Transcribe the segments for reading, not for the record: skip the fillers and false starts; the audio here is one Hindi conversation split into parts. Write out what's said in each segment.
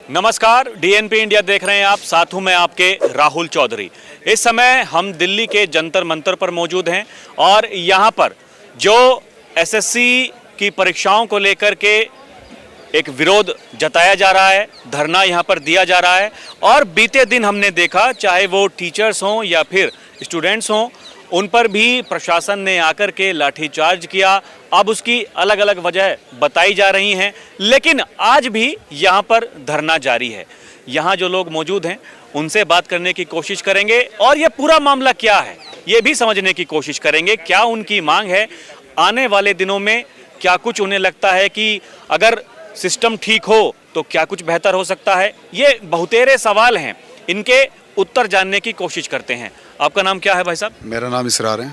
नमस्कार, डीएनपी इंडिया देख रहे हैं आप। साथ हूं मैं आपके राहुल चौधरी। इस समय हम दिल्ली के जंतर मंतर पर मौजूद हैं और यहां पर जो एसएससी की परीक्षाओं को लेकर के एक विरोध जताया जा रहा है, धरना यहां पर दिया जा रहा है। और बीते दिन हमने देखा, चाहे वो टीचर्स हों या फिर स्टूडेंट्स हों, उन पर भी प्रशासन ने आकर के लाठीचार्ज किया। अब उसकी अलग अलग वजह बताई जा रही हैं, लेकिन आज भी यहाँ पर धरना जारी है। यहाँ जो लोग मौजूद हैं उनसे बात करने की कोशिश करेंगे और ये पूरा मामला क्या है ये भी समझने की कोशिश करेंगे। क्या उनकी मांग है, आने वाले दिनों में क्या कुछ उन्हें लगता है कि अगर सिस्टम ठीक हो तो क्या कुछ बेहतर हो सकता है। ये बहुतेरे सवाल हैं, इनके उत्तर जानने की कोशिश करते हैं। आपका नाम क्या है भाई साहब? मेरा नाम इसरार है।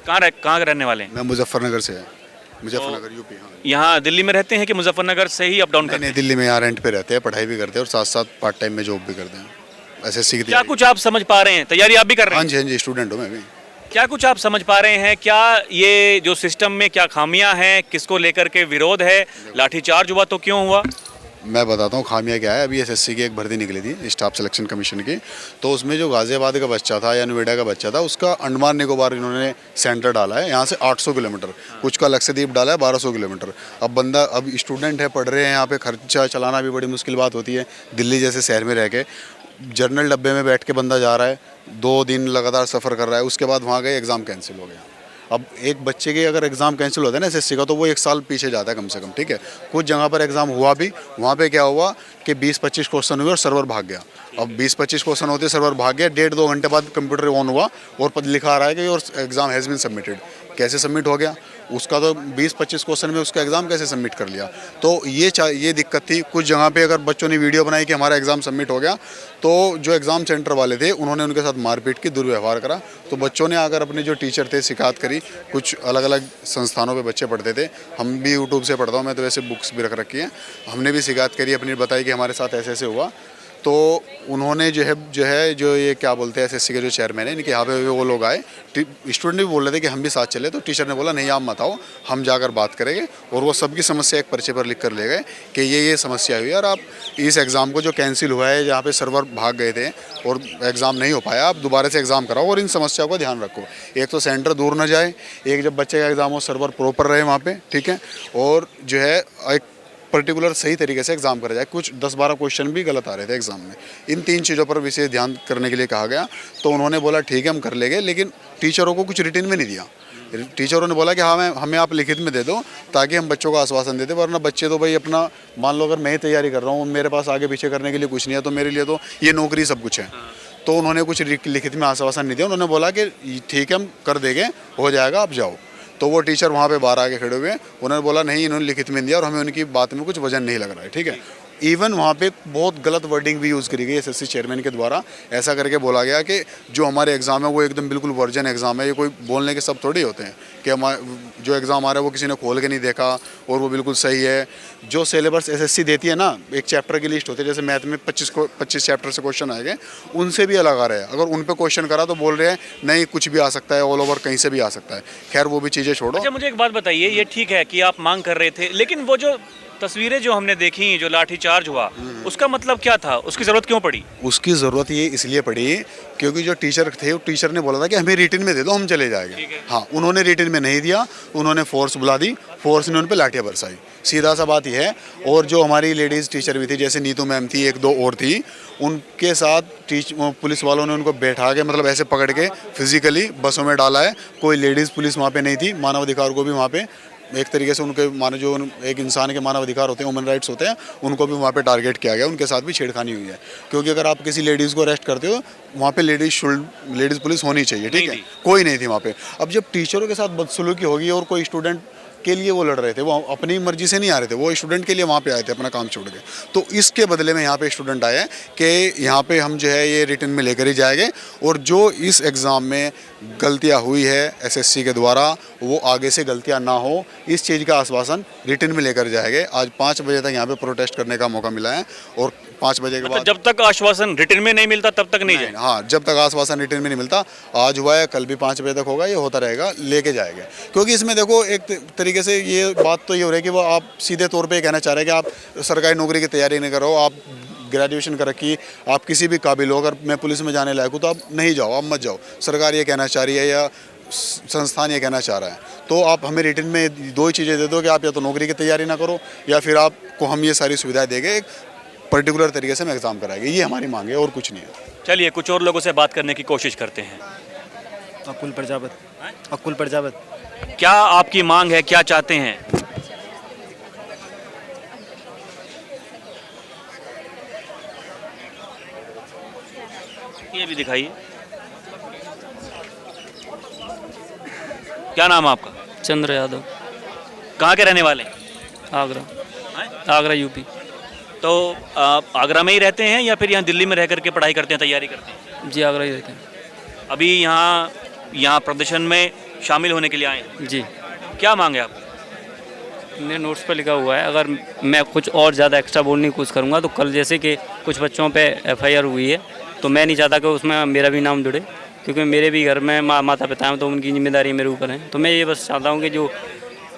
कहाँ रहने वाले हैं? मैं मुजफ्फरनगर से है। मुजफ्फरनगर यूपी। हाँ, यहाँ दिल्ली में रहते हैं कि मुजफ्फरनगर से ही अप डाउन करते नहीं, दिल्ली में यहाँ रेंट पे रहते हैं, पढ़ाई भी करते हैं और साथ साथ पार्ट टाइम में जॉब भी करते हैं। एसएससी की क्या तैयारी। कुछ आप समझ पा रहे हैं? तैयारी आप भी कर रहे हाँ हैं? जी, हाँ जी, स्टूडेंट हूँ मैं भी। क्या कुछ आप समझ पा रहे हैं? क्या ये जो सिस्टम में क्या खामियां हैं, किसको लेकर के विरोध है, लाठीचार्ज हुआ तो क्यों हुआ? मैं बताता हूँ खामियाँ क्या है। अभी एसएससी की एक भर्ती निकली थी स्टाफ सिलेक्शन कमीशन की, तो उसमें जो गाजियाबाद का बच्चा था या नोएडा का बच्चा था, उसका अंडमान निकोबार इन्होंने सेंटर डाला है, यहाँ से 800 किलोमीटर, कुछ का लक्षद्वीप डाला है 1200 किलोमीटर। अब स्टूडेंट है, पढ़ रहे हैं, यहाँ पे खर्चा चलाना भी बड़ी मुश्किल बात होती है। दिल्ली जैसे शहर में रह के जर्नल डब्बे में बैठ के बंदा जा रहा है, 2 दिन लगातार सफ़र कर रहा है, उसके बाद वहाँ गए एग्ज़ाम कैंसिल हो गया। अब एक बच्चे के अगर एग्ज़ाम कैंसिल होता है ना एसएससी का, तो वो 1 साल पीछे जाता है कम से कम, ठीक है। कुछ जगह पर एग्ज़ाम हुआ भी, वहाँ पे क्या हुआ कि 20-25 क्वेश्चन हुए और सर्वर भाग गया। अब 20-25 क्वेश्चन होते सर्वर भाग गया, 1.5-2 घंटे बाद कंप्यूटर ऑन हुआ और पद लिखा आ रहा है कि और एग्ज़ाम हैज़ बीन सबमिटेड। कैसे सबमिट हो गया उसका? तो 20-25 क्वेश्चन में उसका एग्ज़ाम कैसे सबमिट कर लिया? तो ये दिक्कत थी। कुछ जगह पे अगर बच्चों ने वीडियो बनाई कि हमारा एग्ज़ाम सबमिट हो गया, तो जो एग्ज़ाम सेंटर वाले थे उन्होंने उनके साथ मारपीट की, दुर्व्यवहार करा। तो बच्चों ने आकर अपने जो टीचर थे शिकायत करी। कुछ अलग अलग संस्थानों पे बच्चे पढ़ते थे, हम भी यूट्यूब से पढ़ता हूँ, मैं तो वैसे बुक्स भी रख रखी हैं। हमने भी शिकायत करी, अपनी बताई कि हमारे साथ ऐसे ऐसे हुआ। तो उन्होंने जो ये क्या बोलते हैं एसएससी के जो चेयरमैन है, इनके यहाँ पे वो लोग आए। स्टूडेंट भी बोल रहे थे कि हम भी साथ चले, तो टीचर ने बोला नहीं आप मत आओ, हम जाकर बात करेंगे। और वो सबकी समस्या एक पर्चे पर लिख कर ले गए कि ये समस्या हुई है और आप इस एग्ज़ाम को जो कैंसिल हुआ है, जहाँ पे सर्वर भाग गए थे और एग्ज़ाम नहीं हो पाया, आप दोबारा से एग्ज़ाम कराओ और इन समस्याओं का ध्यान रखो। एक तो सेंटर दूर ना जाए, एक जब बच्चे का एग्ज़ाम हो सर्वर प्रॉपर रहे वहाँ पर, ठीक है, और जो है एक पर्टिकुलर सही तरीके से एग्ज़ाम करा जाए। कुछ 10-12 क्वेश्चन भी गलत आ रहे थे एग्ज़ाम में। इन 3 चीज़ों पर विशेष ध्यान करने के लिए कहा गया। तो उन्होंने बोला ठीक है हम कर लेंगे, लेकिन टीचरों को कुछ रिटन में नहीं दिया। टीचरों ने बोला कि हाँ हमें आप लिखित में दे दो ताकि हम बच्चों को आश्वासन देते, वरना बच्चे तो भाई अपना, मान लो अगर मैं ही तैयारी कर रहा हूँ, मेरे पास आगे पीछे करने के लिए कुछ नहीं है, तो मेरे लिए तो ये नौकरी सब कुछ है। तो उन्होंने कुछ लिखित में आश्वासन नहीं दिया। उन्होंने बोला कि ठीक है हम कर देंगे, हो जाएगा, आप जाओ। तो वो टीचर वहाँ पे बाहर आके खड़े हुए हैं, उन्होंने बोला नहीं इन्होंने लिखित में दिया और हमें उनकी बात में कुछ वजन नहीं लग रहा है, ठीक है। इवन वहाँ पे बहुत गलत वर्डिंग भी यूज़ करी गई एसएससी चेयरमैन के द्वारा। ऐसा करके बोला गया कि जो हमारे एग्ज़ाम है वो एकदम बिल्कुल वर्जन एग्ज़ाम है, ये कोई बोलने के सब थोड़ी होते हैं कि हमारे जो एग्ज़ाम आ रहा है वो किसी ने खोल के नहीं देखा और वो बिल्कुल सही है। जो सिलेबस एसएससी देती है ना, एक चैप्टर की लिस्ट होती है, जैसे मैथ में 25 चैप्टर से क्वेश्चन आएंगे, उनसे भी अलग आ रहे हैं। अगर उन पर क्वेश्चन करा तो बोल रहे हैं नहीं कुछ भी आ सकता है, ऑल ओवर कहीं से भी आ सकता है। खैर वो भी चीज़ें छोड़ो। अच्छा, मुझे एक बात बताइए, ये ठीक है कि आप मांग कर रहे थे, लेकिन वो जो तस्वीरें जो हमने देखी, जो लाठीचार्ज हुआ, उसका मतलब क्या था? उसकी ज़रूरत क्यों पड़ी? उसकी ज़रूरत ये इसलिए पड़ी क्योंकि जो टीचर थे, वो टीचर ने बोला था कि हमें रिटन में दे दो, हम चले जाएंगे। हाँ, उन्होंने रिटन में नहीं दिया, उन्होंने फोर्स बुला दी, फोर्स ने उन पर लाठियाँ बरसाई, सीधा सा बात यह है। और जो हमारी लेडीज़ टीचर भी थी, जैसे नीतू मैम थी, 1-2 और थी, उनके साथ पुलिस वालों ने उनको बैठा के, मतलब ऐसे पकड़ के फिजिकली बसों में डाला है। कोई लेडीज़ पुलिस वहाँ पे नहीं थी। मानवाधिकार को भी वहाँ पे एक तरीके से उनके जो एक इंसान के मानव अधिकार होते हैं, ह्यूमन राइट्स होते हैं, उनको भी वहाँ पे टारगेट किया गया, उनके साथ भी छेड़खानी हुई है। क्योंकि अगर आप किसी लेडीज़ को अरेस्ट करते हो, वहाँ पे लेडीज़ पुलिस होनी चाहिए, ठीक है, कोई नहीं थी वहाँ पे। अब जब टीचरों के साथ बदसलूकी होगी और कोई स्टूडेंट के लिए वो लड़ रहे थे, वो अपनी मर्जी से नहीं आ रहे थे, वो स्टूडेंट के लिए वहाँ पे आए थे अपना काम छोड़ के। तो इसके बदले में यहाँ पे स्टूडेंट आए हैं कि यहाँ पे हम जो है ये रिटन में लेकर ही जाएंगे और जो इस एग्ज़ाम में गलतियाँ हुई है एसएससी के द्वारा, वो आगे से गलतियाँ ना हो, इस चीज़ का आश्वासन रिटन में लेकर जाएंगे। आज 5 बजे तक यहाँ पे प्रोटेस्ट करने का मौका मिला है और 5 बजे के बाद जब तक आश्वासन रिटन में नहीं मिलता तब तक नहीं जाए। हाँ, जब तक आश्वासन रिटन में नहीं मिलता, आज हुआ है, कल भी 5 बजे तक होगा, ये होता रहेगा, लेके जाएंगे। क्योंकि इसमें देखो एक तरीके से ये बात तो ये हो रही है कि वो आप सीधे तौर पे कहना चाह रहे हैं कि आप सरकारी नौकरी की तैयारी नहीं करो, आप ग्रेजुएशन कर रखी, आप किसी भी काबिल हो, अगर मैं पुलिस में जाने लायक हूँ तो आप नहीं जाओ, आप मत जाओ। सरकार ये कहना चाह रही है या संस्थान ये कहना चाह रहा है, तो आप हमें रिटर्न में 2 ही चीज़ें दे दो कि आप या तो नौकरी की तैयारी ना करो या फिर आपको हम ये सारी सुविधाएं देंगे, एक पर्टिकुलर तरीके से हम एग्ज़ाम कराएंगे। ये हमारी मांग है और कुछ नहीं है। चलिए कुछ और लोगों से बात करने की कोशिश करते हैं। अकुल प्रजापत। अकुल प्रजापत। क्या आपकी मांग है, क्या चाहते हैं? ये भी दिखाइए। क्या नाम है आपका? चंद्र यादव। कहाँ के रहने वाले हैं? आगरा। आगरा यूपी। तो आप आगरा में ही रहते हैं या फिर यहाँ दिल्ली में रह करके पढ़ाई करते हैं, तैयारी करते हैं? जी आगरा ही रहते हैं। अभी यहाँ प्रदर्शन में शामिल होने के लिए आए हैं। जी क्या मांगे आप? मेरे नोट्स पर लिखा हुआ है, अगर मैं कुछ और ज़्यादा एक्स्ट्रा बोलने की कोशिश करूँगा तो कल जैसे कि कुछ बच्चों पे एफआईआर हुई है, तो मैं नहीं चाहता कि उसमें मेरा भी नाम जुड़े, क्योंकि मेरे भी घर में माता पिता हैं, तो उनकी जिम्मेदारी मेरे ऊपर है। तो मैं ये बस चाहता हूँ कि जो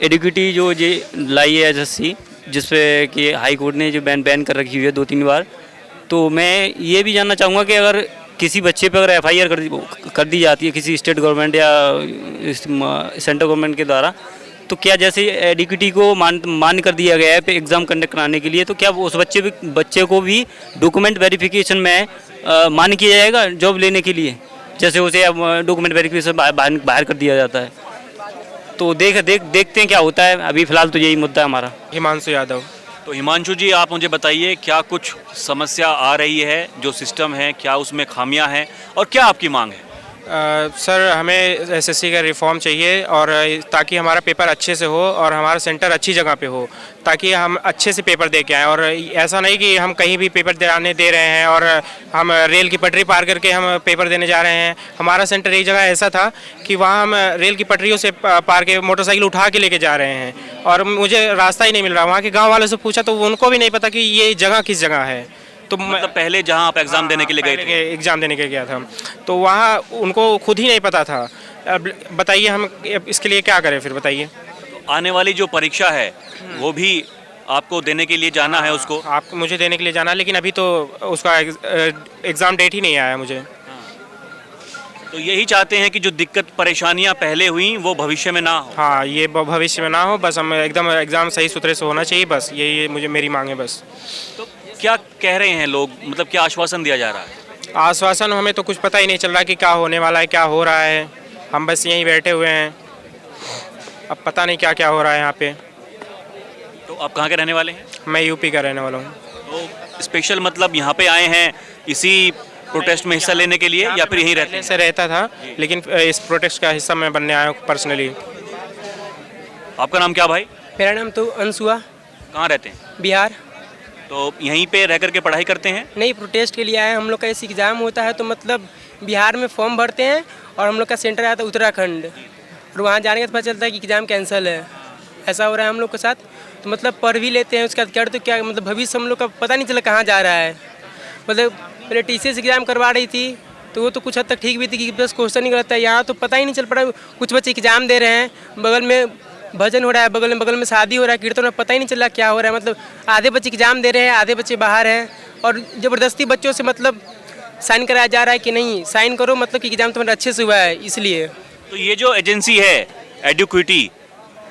एडिक्विटी जो ये लाई है एसएससी, जिस पे कि हाई कोर्ट ने जो बैन कर रखी हुई है 2-3 बार, तो मैं ये भी जानना चाहूँगा कि अगर किसी बच्चे पे अगर एफआईआर कर दी जाती है किसी स्टेट गवर्नमेंट या सेंट्रल गवर्नमेंट के द्वारा, तो क्या जैसे एडिक्विटी को मान्य कर दिया गया है पे एग्ज़ाम कंडक्ट कराने के लिए, तो क्या उस बच्चे को भी डॉक्यूमेंट वेरिफिकेशन में मान्य किया जाएगा जॉब लेने के लिए, जैसे उसे डॉक्यूमेंट वेरिफिकेशन बाहर कर दिया जाता है? तो देखते हैं क्या होता है। अभी फ़िलहाल तो यही मुद्दा है हमारा। हिमांशु यादव। तो हिमांशु जी, आप मुझे बताइए क्या कुछ समस्या आ रही है, जो सिस्टम है क्या उसमें खामियां हैं और क्या आपकी मांग है? सर, हमें एसएससी का रिफॉर्म चाहिए, और ताकि हमारा पेपर अच्छे से हो और हमारा सेंटर अच्छी जगह पे हो, ताकि हम अच्छे से पेपर दे के आएँ। और ऐसा नहीं कि हम कहीं भी पेपर दे रहे हैं और हम रेल की पटरी पार करके हम पेपर देने जा रहे हैं। हमारा सेंटर एक जगह ऐसा था कि वहाँ हम रेल की पटरियों से पार के मोटरसाइकिल उठा के लेके जा रहे हैं, और मुझे रास्ता ही नहीं मिल रहा। वहाँ के गाँव वालों से पूछा तो उनको भी नहीं पता कि ये जगह किस जगह है। तो मतलब पहले जहां आप एग्ज़ाम देने के लिए गए थे? एग्ज़ाम देने के गया था, तो वहाँ उनको खुद ही नहीं पता था। अब बताइए हम इसके लिए क्या करें फिर, बताइए। तो आने वाली जो परीक्षा है वो भी आपको देने के लिए जाना है उसको? आप मुझे देने के लिए जाना है, लेकिन अभी तो उसका एग्ज़ाम डेट ही नहीं आया मुझे। तो यही चाहते हैं कि जो दिक्कत परेशानियां पहले हुई वो भविष्य में ना हो? हाँ, ये भविष्य में ना हो, बस हम एकदम एग्ज़ाम सही सुथरे से होना चाहिए, बस यही मुझे मेरी मांग है बस। तो क्या कह रहे हैं लोग, मतलब क्या आश्वासन दिया जा रहा है? आश्वासन हमें तो कुछ पता ही नहीं चल रहा कि क्या होने वाला है, क्या हो रहा है। हम बस यहीं बैठे हुए हैं, अब पता नहीं क्या क्या हो रहा है यहाँ पे। तो आप कहाँ के रहने वाले हैं? मैं यूपी का रहने वाला हूँ। तो स्पेशल मतलब यहाँ पे आए हैं इसी प्रोटेस्ट में हिस्सा लेने के लिए या फिर यहीं रहते हैं? से रहता था, लेकिन इस प्रोटेस्ट का हिस्सा मैं बनने आया हूँ पर्सनली। आपका नाम क्या भाई? मेरा नाम तो अंशुआ। कहाँ रहते हैं? बिहार। तो यहीं पे रह करके पढ़ाई करते हैं? नहीं, प्रोटेस्ट के लिए आए। हम लोग का इस एग्ज़ाम होता है तो मतलब बिहार में फॉर्म भरते हैं और हम लोग का सेंटर आता है उत्तराखंड, और वहाँ जाने के बाद पता चलता है कि एग्ज़ाम कैंसिल है। ऐसा हो रहा है हम लोग के साथ। तो मतलब पढ़ भी लेते हैं, उसके बाद कर तो क्या, मतलब भविष्य हम लोग का पता नहीं चला कहाँ जा रहा है। मतलब पहले टीसीएस एग्ज़ाम करवा रही थी तो वो तो कुछ हद तक ठीक भी थी कि बस क्वेश्चन ही गलत है। यहाँ तो पता ही नहीं चल पा रहा। कुछ बच्चे एग्ज़ाम दे रहे हैं, बगल में भजन हो रहा है, बगल में शादी हो रहा है, कीर्तन, पता ही नहीं चल रहा क्या हो रहा है। मतलब आधे बच्चे एग्ज़ाम दे रहे हैं, आधे बच्चे बाहर हैं, और ज़बरदस्ती बच्चों से मतलब साइन कराया जा रहा है कि नहीं साइन करो, मतलब कि एग्ज़ाम तुम्हारा अच्छे से हुआ है इसलिए। तो ये जो एजेंसी है एडुक्विटी,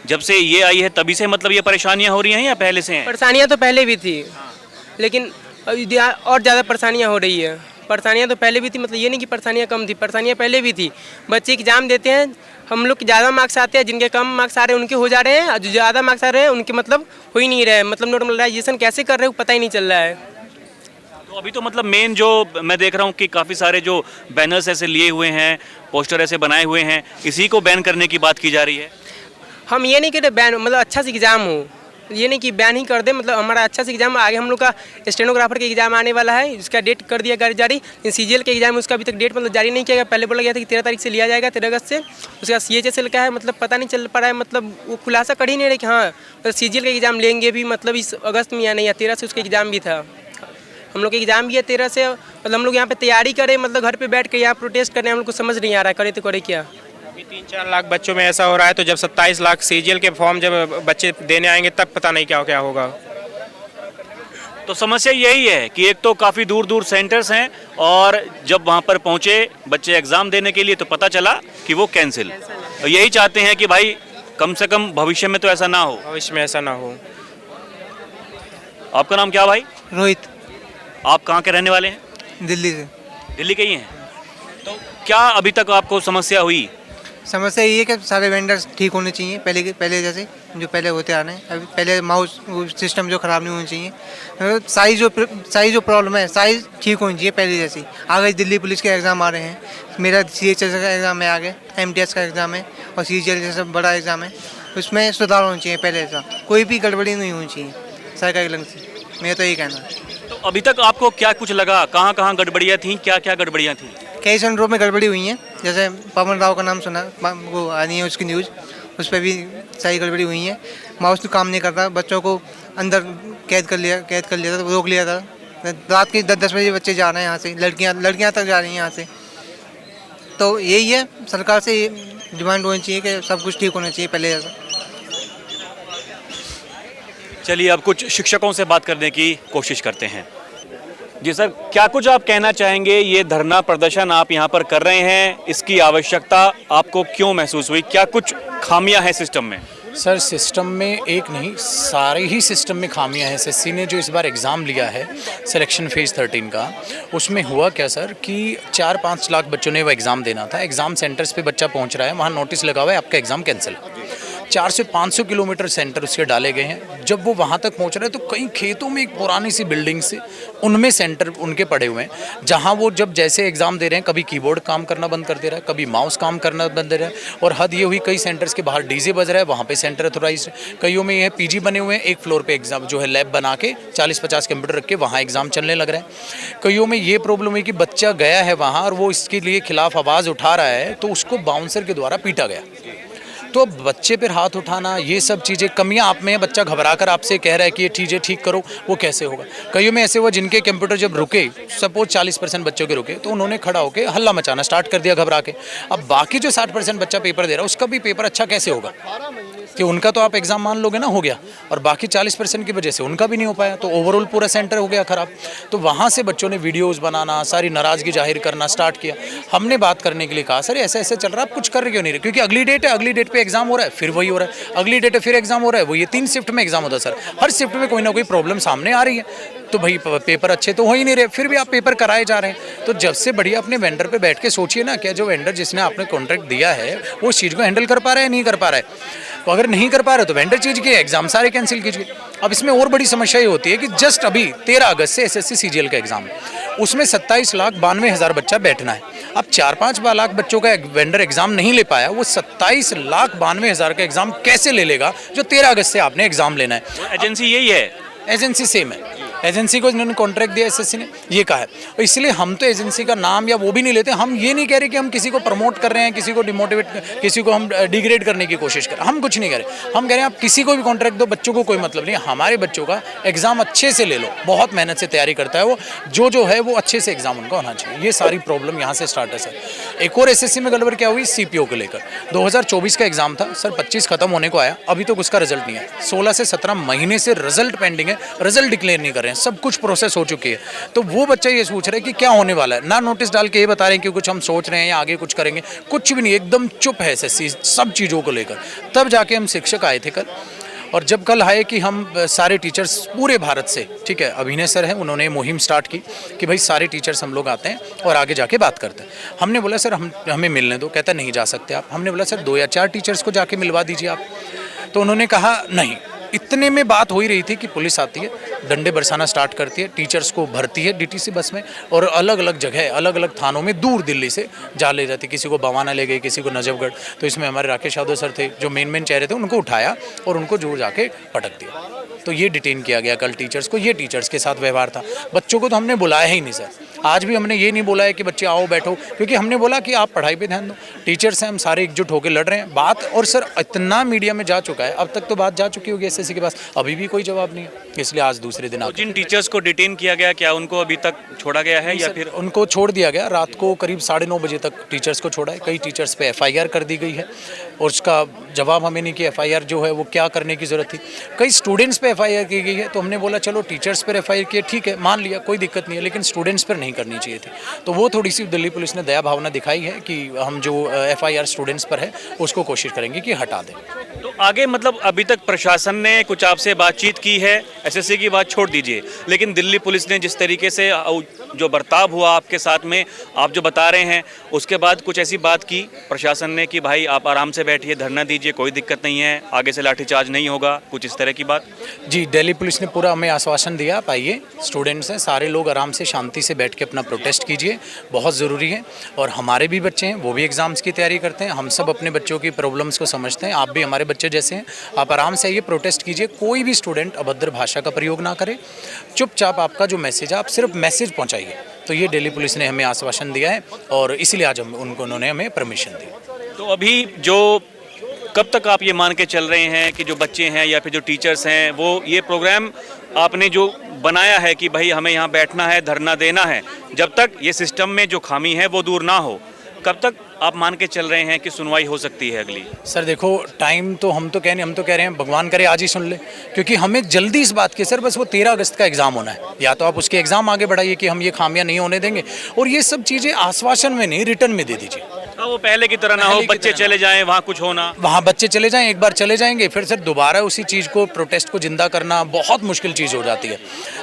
जब से ये आई है तभी से मतलब ये परेशानियां हो रही हैं या पहले से हैं? परेशानियाँ तो पहले भी थी, लेकिन और ज़्यादा परेशानियाँ हो रही है। परेशानियाँ तो पहले भी थी, मतलब ये नहीं कि परेशानियाँ कम थी, परेशानियाँ पहले भी थी। बच्चे एग्ज़ाम देते हैं, हम लोग के ज़्यादा मार्क्स आते हैं, जिनके कम मार्क्स आ रहे हैं उनके हो जा रहे हैं, और जो ज़्यादा मार्क्स आ रहे हैं उनके मतलब हो ही नहीं रहे। मतलब नॉर्मलाइजेशन कैसे कर रहे हो पता ही नहीं चल रहा है। तो अभी तो मतलब मेन जो मैं देख रहा हूँ कि काफ़ी सारे जो बैनर्स ऐसे लिए हुए हैं, पोस्टर ऐसे बनाए हुए हैं, इसी को बैन करने की बात की जा रही है। हम ये नहीं कहते बैन, मतलब अच्छा से एग्ज़ाम हो, ये नहीं कि बैन ही कर दे। मतलब हमारा अच्छा से एग्ज़ाम आगे, हम लोग का स्टेनोग्राफर का एग्ज़ाम आने वाला है, इसका डेट कर दिया गया जारी। सीजीएल के एग्ज़ाम उसका अभी तक डेट मतलब जारी नहीं किया गया। पहले बोला गया था कि 13 तारीख से लिया जाएगा, 13 अगस्त से। उसका CHSL का है, मतलब पता नहीं चल पा रहा है, मतलब वो खुलासा कर ही नहीं रहे कि हाँ मतलब सीजीएल का एग्ज़ाम लेंगे भी, मतलब इस अगस्त में या नहीं, या 13 से उसका एग्ज़ाम भी था। हम लोग का एग्ज़ाम भी है 13 से। मतलब हम लोग यहाँ पे तैयारी करें, मतलब घर पे बैठ के यहाँ प्रोटेस्ट करने, हम लोग को समझ नहीं आ रहा है करे तो करे क्या। अभी 3-4 लाख बच्चों में ऐसा हो रहा है, तो जब 27 लाख सीजीएल के फॉर्म जब बच्चे देने आएंगे तब पता नहीं क्या क्या होगा। तो समस्या यही है कि एक तो काफ़ी दूर दूर सेंटर्स हैं और जब वहाँ पर पहुँचे बच्चे एग्ज़ाम देने के लिए तो पता चला कि वो कैंसिल। और यही चाहते हैं कि भाई कम से कम भविष्य में तो ऐसा ना हो। भविष्य में ऐसा ना हो। आपका नाम क्या भाई? रोहित, आप कहाँ के रहने वाले हैं? दिल्ली से। दिल्ली के ही हैं। तो क्या अभी तक आपको समस्या हुई? समस्या ये है कि सारे वेंडर्स ठीक होने चाहिए, पहले जैसे जो पहले होते आ रहे हैं। अभी पहले माउस सिस्टम जो ख़राब नहीं होना चाहिए। साइज़ जो प्रॉब्लम है, साइज़ ठीक होनी चाहिए पहले जैसी। आगे दिल्ली पुलिस के एग्ज़ाम आ रहे हैं, मेरा CHS का एग्ज़ाम है, आगे MTS का एग्ज़ाम है और CGL जैसा बड़ा एग्ज़ाम है, उसमें सुधार होना चाहिए पहले ऐसा। कोई भी गड़बड़ी नहीं होनी चाहिए सरकारी लंग से, मेरा तो यही कहना है। तो अभी तक आपको क्या कुछ लगा, कहाँ कहाँ गड़बड़ियाँ थी, क्या क्या गड़बड़ियाँ थी? कई सेंटरों में गड़बड़ी हुई हैं, जैसे पवन राव का नाम सुना, वो आ रही है उसकी न्यूज़, उस पर भी सही गड़बड़ी हुई है। माउस तो काम नहीं करता, बच्चों को अंदर कैद कर लिया था, रोक लिया था। रात के 10-10 बजे बच्चे जा रहे हैं यहाँ से, लड़कियाँ तक जा रही हैं यहाँ से। तो यही है, सरकार से ये डिमांड होनी चाहिए कि सब कुछ ठीक होना चाहिए पहले जैसा। चलिए अब कुछ शिक्षकों से बात करने की कोशिश करते हैं। जी सर, क्या कुछ आप कहना चाहेंगे? ये धरना प्रदर्शन आप यहाँ पर कर रहे हैं, इसकी आवश्यकता आपको क्यों महसूस हुई? क्या कुछ खामियां हैं सिस्टम में? सर सिस्टम में एक नहीं, सारे ही सिस्टम में खामियां हैं। SSC ने जो इस बार एग्ज़ाम लिया है सिलेक्शन फेज़ 13 का, उसमें हुआ क्या सर कि 4-5 लाख बच्चों ने वो एग्ज़ाम देना था। एग्ज़ाम सेंटर्स पे बच्चा पहुंच रहा है, वहाँ नोटिस लगा हुआ है आपका एग्ज़ाम कैंसिल। 400 से 500 किलोमीटर सेंटर उसके डाले गए हैं। जब वो वहाँ तक पहुँच रहे हैं तो कई खेतों में एक पुरानी सी बिल्डिंग से उनमें सेंटर उनके पड़े हुए हैं, जहाँ वो जब जैसे एग्ज़ाम दे रहे हैं कभी कीबोर्ड काम करना बंद कर दे रहा है, कभी माउस काम करना बंद दे रहा है। और हद ये हुई कई सेंटर्स के बाहर DJ बज रहा है, वहाँ पे सेंटर अथोराइज। कईयों में ये PG बने हुए हैं, एक फ्लोर पे एग्ज़ाम जो है लैब बना के 40-50 कंप्यूटर रख के वहाँ एग्ज़ाम चलने लग रहा है। कईयों में ये प्रॉब्लम है कि बच्चा गया है वहाँ और वो इसके लिए खिलाफ आवाज़ उठा रहा है तो उसको बाउंसर के द्वारा पीटा गया। तो बच्चे पर हाथ उठाना, ये सब चीज़ें कमियां आप में है। बच्चा घबरा कर आपसे कह रहा है कि ये चीज़ें ठीक करो, वो कैसे होगा? कईयों में ऐसे हुआ जिनके कंप्यूटर जब रुके, सपोज 40% बच्चों के रुके, तो उन्होंने खड़ा होकर हल्ला मचाना स्टार्ट कर दिया घबरा के। अब बाकी जो 60% बच्चा पेपर दे रहा है उसका भी पेपर अच्छा कैसे होगा? कि उनका तो आप एग्ज़ाम मान लोगे ना हो गया, और बाकी 40% की वजह से उनका भी नहीं हो पाया, तो ओवरऑल पूरा सेंटर हो गया ख़राब। तो वहाँ से बच्चों ने वीडियोज़ बनाना, सारी नाराज़गी जाहिर करना स्टार्ट किया। हमने बात करने के लिए कहा सर ऐसे ऐसे चल रहा है, आप कुछ कर क्यों नहीं रहे? क्योंकि अगली डेट है, अगली डेट पे एग्जाम हो रहा है, फिर वही हो रहा है, अगली डेट है फिर एग्जाम हो रहा है, वो ये 3 शिफ्ट में एग्जाम होता है सर। हर शिफ्ट में कोई ना कोई प्रॉब्लम सामने आ रही है। तो भाई पेपर अच्छे तो हो ही नहीं रहे, फिर भी आप पेपर कराए जा रहे हैं। तो जब से बढ़िया अपने वेंडर पे बैठ के सोचिए ना, क्या जो वेंडर जिसने आपने कॉन्ट्रैक्ट दिया है वो इस चीज़ को हैंडल कर पा रहा है, नहीं कर पा रहा है। तो अगर नहीं कर पा रहे तो वेंडर चीज के एग्जाम सारे कैंसिल कीजिए। अब इसमें और बड़ी समस्या ये होती है कि जस्ट अभी 13 अगस्त से SSC CGL का एग्जाम, उसमें 27,92,000 बच्चा बैठना है। अब 4-5 लाख बच्चों का वेंडर एग्जाम नहीं ले पाया, वो 27,92,000 का एग्जाम कैसे ले लेगा जो 13 अगस्त से आपने एग्जाम लेना है? एजेंसी यही है, एजेंसी सेम है। एजेंसी को इन्होंने कॉन्ट्रैक्ट दिया SSC ने, ये कहा है। और इसलिए हम तो एजेंसी का नाम या वो भी नहीं लेते। हम ये नहीं कह रहे कि हम किसी को प्रमोट कर रहे हैं, किसी को डिमोटिवेट, किसी को हम डिग्रेड करने की कोशिश कर रहे हैं, हम कुछ नहीं कह रहे। हम कह रहे हैं आप किसी को भी कॉन्ट्रैक्ट दो, बच्चों को कोई मतलब नहीं। हमारे बच्चों का एग्जाम अच्छे से ले लो, बहुत मेहनत से तैयारी करता है वो, जो है वो अच्छे से एग्जाम उनका होना चाहिए। ये सारी प्रॉब्लम यहाँ से स्टार्ट है सर। एक और SSC में गड़बड़ क्या हुई, CPO को लेकर 2024 का एग्जाम था सर, 25 खत्म होने को आया, अभी तक उसका रिजल्ट नहीं है। 16 से 17 महीने से रिजल्ट पेंडिंग है, रिजल्ट डिक्लेयर नहीं कर रहे हैं, सब कुछ प्रोसेस हो चुकी है। तो वो बच्चा ये सोच रहा है कि क्या होने वाला है, ना नोटिस डाल के ये बता रहे हैं कि कुछ हम सोच रहे हैं या आगे कुछ करेंगे, कुछ भी नहीं, एकदम चुप है SSC सब चीज़ों को लेकर। तब जाके हम शिक्षक आए थे कल, और जब कल आए कि हम सारे टीचर्स पूरे भारत से, ठीक है, अभिनय सर हैं, उन्होंने मुहिम स्टार्ट की कि भाई सारे टीचर्स हम लोग आते हैं और आगे जाके बात करते हैं। हमने बोला सर हमें मिलने दो, कहता नहीं जा सकते आप। हमने बोला सर 2 या 4 टीचर्स को जाके मिलवा दीजिए आप। तो उन्होंने कहा नहीं। इतने में बात हो ही रही थी कि पुलिस आती है, डंडे बरसाना स्टार्ट करती है, टीचर्स को भरती है DTC बस में, और अलग अलग जगह अलग अलग थानों में दूर दिल्ली से जा ले जाती। किसी को बवाना ले गई, किसी को नजफगढ़। तो इसमें हमारे राकेश यादव सर थे जो मेन चेहरे थे, उनको उठाया और उनको जोर जाके पटक दिया। तो ये डिटेन किया गया कल टीचर्स को। ये टीचर्स के साथ व्यवहार था। बच्चों को तो हमने बुलाया ही नहीं सर। आज भी हमने ये नहीं बोला है कि बच्चे आओ बैठो, क्योंकि हमने बोला कि आप पढ़ाई पे ध्यान दो। टीचर्स हैं, हम सारे एकजुट होकर लड़ रहे हैं बात। और सर इतना मीडिया में जा चुका है, अब तक तो बात जा चुकी होगी एसएससी के पास, अभी भी कोई जवाब नहीं है, इसलिए आज दूसरे दिन तो जिन टीचर्स को डिटेन किया गया, क्या उनको अभी तक छोड़ा गया है या फिर? उनको छोड़ दिया गया, रात को करीब 9:30 बजे तक टीचर्स को छोड़ा है। कई टीचर्स पे एफआईआर कर दी गई है और उसका जवाब हमें नहीं कि एफआईआर जो है वो क्या करने की ज़रूरत थी। कई स्टूडेंट्स पे एफआईआर की गई है, तो हमने बोला चलो टीचर्स पर एफआईआर की, ठीक है मान लिया, कोई दिक्कत नहीं है, लेकिन स्टूडेंट्स पर नहीं करनी चाहिए थी। तो वो थोड़ी सी दिल्ली पुलिस ने दया भावना दिखाई है कि हम जो एफआईआर स्टूडेंट्स पर है उसको कोशिश करेंगे कि हटा दें। तो आगे मतलब अभी तक प्रशासन ने कुछ आपसे बातचीत की है? एसएससी की बात छोड़ दीजिए, लेकिन दिल्ली पुलिस ने जिस तरीके से जो बर्ताव हुआ आपके साथ में, आप जो बता रहे हैं, उसके बाद कुछ ऐसी बात की प्रशासन ने कि भाई आप आराम से बैठिए, धरना दीजिए, कोई दिक्कत नहीं है, आगे से लाठीचार्ज नहीं होगा, कुछ इस तरह की बात? जी, दिल्ली पुलिस ने पूरा हमें आश्वासन दिया, आप आइए, स्टूडेंट्स हैं सारे लोग, आराम से शांति से बैठ के अपना प्रोटेस्ट कीजिए, बहुत ज़रूरी है। और हमारे भी बच्चे हैं, वो भी एग्ज़ाम्स की तैयारी करते हैं, हम सब अपने बच्चों की प्रॉब्लम्स को समझते हैं, आप भी हमारे बच्चे जैसे हैं, आप आराम से आइए, प्रोटेस्ट कीजिए। कोई भी स्टूडेंट अभद्र भाषा का प्रयोग ना करे, चुपचाप आपका जो मैसेज है आप सिर्फ मैसेज पहुँचाइए। तो ये दिल्ली पुलिस ने हमें आश्वासन दिया है और इसीलिए आज उन्होंने हमें परमिशन दी। तो अभी जो कब तक आप ये मान के चल रहे हैं कि जो बच्चे हैं या फिर जो टीचर्स हैं, वो ये प्रोग्राम आपने जो बनाया है कि भाई हमें यहाँ बैठना है, धरना देना है, जब तक ये सिस्टम में जो खामी है वो दूर ना हो, कब तक आप मान के चल रहे हैं कि सुनवाई हो सकती है अगली? सर देखो, टाइम तो हम तो कह रहे हैं भगवान करे आज ही सुन ले, क्योंकि हमें जल्दी इस बात की सर, बस वो 13 अगस्त का एग्ज़ाम होना है, या तो आप उसके एग्ज़ाम आगे बढ़ाइए कि हम ये खामियां नहीं होने देंगे, और ये सब चीज़ें आश्वासन में नहीं, रिटर्न में दे दीजिए। वो पहले की तरह ना हो, बच्चे चले जाएं, वहाँ कुछ होना, वहाँ बच्चे चले जाएं, एक बार चले जाएंगे, फिर सर दोबारा उसी चीज़ को, प्रोटेस्ट को जिंदा करना बहुत मुश्किल चीज़ हो जाती है।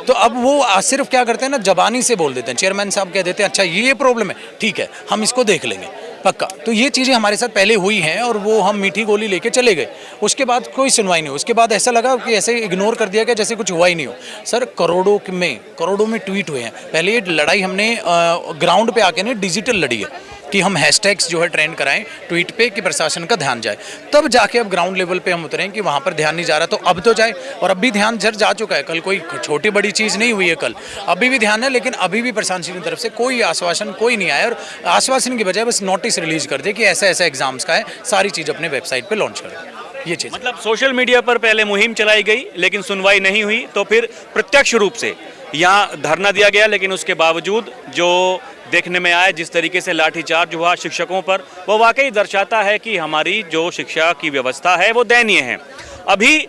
तो अब वो सिर्फ क्या करते हैं ना, जबानी से बोल देते हैं, चेयरमैन साहब कह देते हैं अच्छा ये प्रॉब्लम है, ठीक है हम इसको देख लेंगे पक्का। तो ये चीज़ें हमारे साथ पहले हुई हैं और वो हम मीठी गोली लेके चले गए, उसके बाद कोई सुनवाई नहीं हुई, उसके बाद ऐसा लगा कि ऐसे इग्नोर कर दिया गया जैसे कुछ हुआ ही नहीं हो। सर करोड़ों में ट्वीट हुए हैं। पहले ये लड़ाई हमने ग्राउंड पे आके नहीं डिजिटल लड़ी है कि हम हैशटैग्स जो है ट्रेंड कराएं ट्वीट पे कि प्रशासन का ध्यान जाए, तब जाके अब ग्राउंड लेवल पे हम उतरें कि वहाँ पर ध्यान नहीं जा रहा, तो अब तो जाए। और अब भी ध्यान जा चुका है, कल कोई छोटी बड़ी चीज़ नहीं हुई है, कल अभी भी ध्यान है, लेकिन अभी भी प्रशासन की तरफ से कोई आश्वासन कोई नहीं आया, और आश्वासन की बजाय बस नोटिस रिलीज कर दे कि ऐसा ऐसा एग्जाम्स का है, सारी चीज़ अपने वेबसाइट पर लॉन्च कर। ये चीज़ मतलब सोशल मीडिया पर पहले मुहिम चलाई गई लेकिन सुनवाई नहीं हुई, तो फिर प्रत्यक्ष रूप से यहाँ धरना दिया गया, लेकिन उसके बावजूद जो देखने में आया जिस तरीके से लाठीचार्ज हुआ शिक्षकों पर, वो वाकई दर्शाता है कि हमारी जो शिक्षा की व्यवस्था है वो दयनीय है। अभी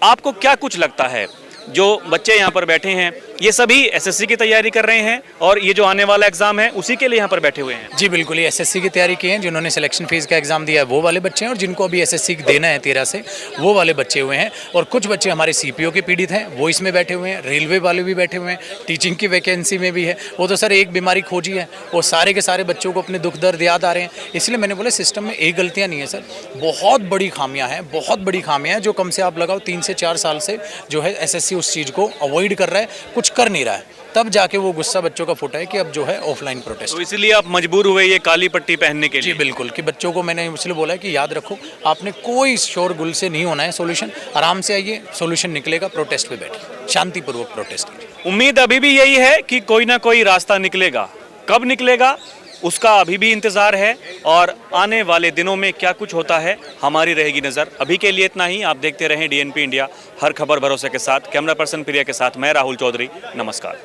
आपको क्या कुछ लगता है, जो बच्चे यहाँ पर बैठे हैं ये सभी एसएससी की तैयारी कर रहे हैं और ये जो आने वाला एग्जाम है उसी के लिए यहाँ पर बैठे हुए हैं? जी बिल्कुल, ये एसएससी की तैयारी की है, जिन्होंने सिलेक्शन फेज का एग्जाम दिया है वो वाले बच्चे हैं, और जिनको अभी एसएससी देना है 13 से वो वाले बच्चे हुए हैं। और कुछ बच्चे हमारे सीपीओ के पीड़ित हैं, वो इसमें बैठे हुए हैं, रेलवे वाले भी बैठे हुए हैं, टीचिंग की वैकेंसी में भी है। वो तो सर एक बीमारी खोजी है, वो सारे के सारे बच्चों को अपने दुख दर्द याद आ रहे हैं। इसलिए मैंने बोला सिस्टम में एक गलतियाँ नहीं है सर, बहुत बड़ी खामियाँ हैं, बहुत बड़ी खामियाँ हैं, जो कम से आप लगाओ 3 से 4 साल से जो है एसएससी उस चीज़ को अवॉइड कर रहा है, कुछ कर नहीं रहा है। तब जाके वो गुस्सा बच्चों का फूटा है कि अब जो है ऑफलाइन प्रोटेस्ट। तो इसलिए आप मजबूर हुए ये काली पट्टी पहनने के लिए? जी बिल्कुल, कि बच्चों को मैंने इसलिए बोला है कि याद रखो आपने कोई शोरगुल से नहीं होना है, सोल्यूशन आराम से आइए, सोल्यूशन निकलेगा, प्रोटेस्ट पे बैठिए, शांतिपूर्वक प्रोटेस्ट कीजिए। उम्मीद अभी भी यही है कि कोई ना कोई रास्ता निकलेगा, कब निकलेगा उसका अभी भी इंतजार है, और आने वाले दिनों में क्या कुछ होता है हमारी रहेगी नज़र। अभी के लिए इतना ही, आप देखते रहें डीएनपी इंडिया, हर खबर भरोसे के साथ। कैमरा पर्सन प्रिया के साथ मैं राहुल चौधरी, नमस्कार।